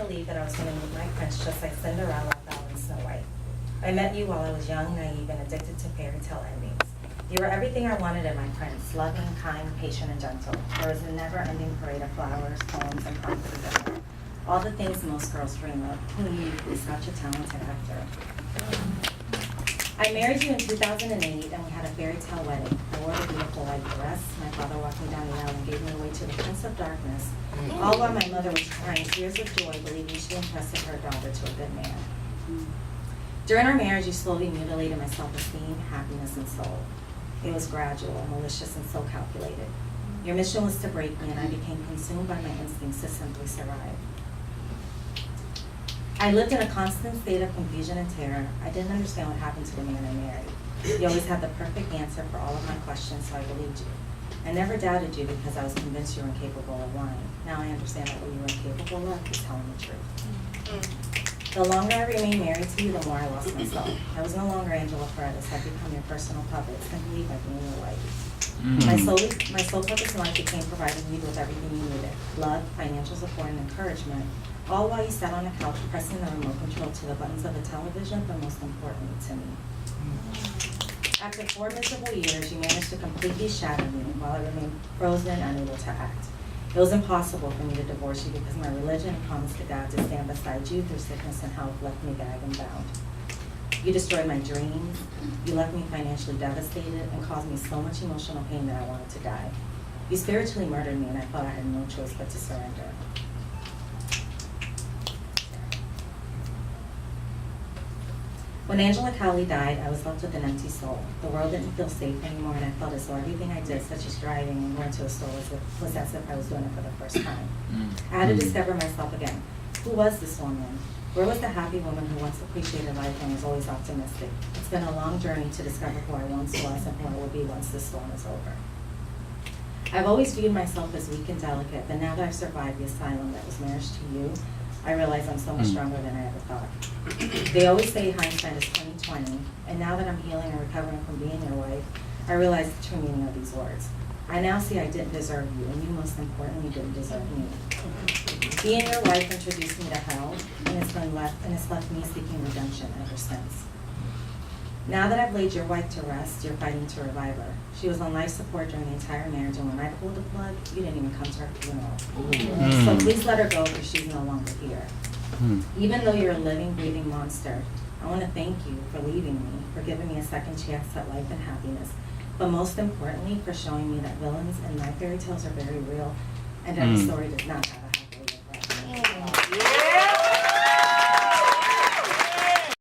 believe that I was going to meet my prince just like Cinderella, Belle, and Snow White. I met you while I was young, naive, and addicted to fairy tale endings. You were everything I wanted in my prince, loving, kind, patient, and gentle. There was a never-ending parade of flowers, poems, and promises. All the things most girls dream of. Who knew you'd be such a talented actor? I married you in 2008, and we had a fairy tale wedding. I wore the beautiful white dress. My father walked me down the aisle and gave me away to the Prince of Darkness, all while my mother was crying tears of joy, believing she entrusted her daughter to a good man. During our marriage, you slowly mutilated my self-esteem, happiness, and soul. It was gradual, malicious, and so calculated. Your mission was to break me, and I became consumed by my instincts to simply survive. I lived in a constant state of confusion and terror. I didn't understand what happened to the man I married. You always had the perfect answer for all of my questions, so I believed you. I never doubted you because I was convinced you were incapable of lying. Now I understand that what you were incapable of is telling the truth. The longer I remained married to you, the more I lost myself. I was no longer Angela Paredes. I'd become your personal puppet, simply by being your wife. My sole purpose in life became providing you with everything you needed: love, financial support, and encouragement, all while you sat on the couch pressing the remote control to the buttons of the television, but most importantly to me. After 4 miserable years, you managed to completely shatter me while I remained frozen, unable to act. It was impossible for me to divorce you because my religion and promise to God to stand beside you through sickness and health left me gagged and bound. You destroyed my dreams, you left me financially devastated, and caused me so much emotional pain that I wanted to die. You spiritually murdered me, and I thought I had no choice but to surrender. When Angela Cowley died, I was left with an empty soul. The world didn't feel safe anymore, and I felt as though everything I did, such as driving and going to a store, was as if I was doing it for the first time. I had to discover myself again. Who was this woman? Where was the happy woman who once appreciated life and was always optimistic? It's been a long journey to discover who I once was and who I will be once this storm is over. I've always viewed myself as weak and delicate, but now that I've survived the asylum that was marriage to you, I realize I'm so much stronger than I ever thought. They always say hindsight is 20/20, and now that I'm healing and recovering from being your wife, I realize the true meaning of these words. I now see I didn't deserve you, and you most importantly didn't deserve me. Being your wife introduced me to hell, and it's left me seeking redemption ever since. Now that I've laid your wife to rest, you're fighting to revive her. She was on life support during the entire marriage, and when I pulled the plug, you didn't even come to her funeral. So please let her go, because she's no longer here. Even though you're a living, breathing monster, I want to thank you for leaving me, for giving me a second chance at life and happiness, but most importantly, for showing me that villains in my fairy tales are very real, and every story does not have